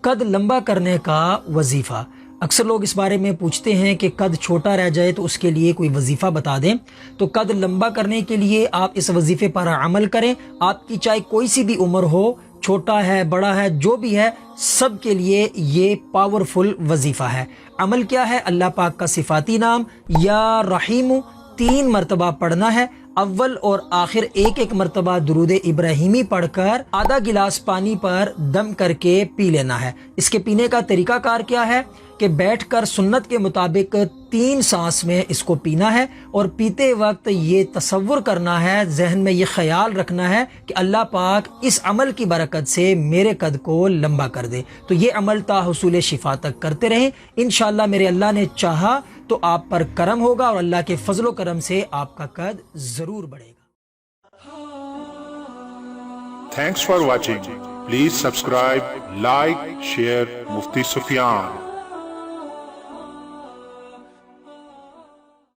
قد لمبا کرنے کا وظیفہ۔ اکثر لوگ اس بارے میں پوچھتے ہیں کہ قد چھوٹا رہ جائے تو اس کے لیے کوئی وظیفہ بتا دیں۔ تو قد لمبا کرنے کے لیے آپ اس وظیفے پر عمل کریں۔ آپ کی چاہے کوئی سی بھی عمر ہو، چھوٹا ہے بڑا ہے جو بھی ہے، سب کے لیے یہ پاورفل وظیفہ ہے۔ عمل کیا ہے؟ اللہ پاک کا صفاتی نام یا رحیم 3 مرتبہ پڑھنا ہے۔ اول اور آخر ایک مرتبہ درود ابراہیمی پڑھ کر آدھا گلاس پانی پر دم کر کے پی لینا ہے۔ اس کے پینے کا طریقہ کار کیا ہے کہ بیٹھ کر سنت کے مطابق 3 سانس میں اس کو پینا ہے، اور پیتے وقت یہ تصور کرنا ہے، ذہن میں یہ خیال رکھنا ہے کہ اللہ پاک اس عمل کی برکت سے میرے قد کو لمبا کر دے۔ تو یہ عمل تا حصول شفا تک کرتے رہیں، انشاءاللہ میرے اللہ نے چاہا تو آپ پر کرم ہوگا، اور اللہ کے فضل و کرم سے آپ کا قد ضرور بڑھے گا۔ Thanks for watching. Please subscribe, like, share Mufti Sufyan.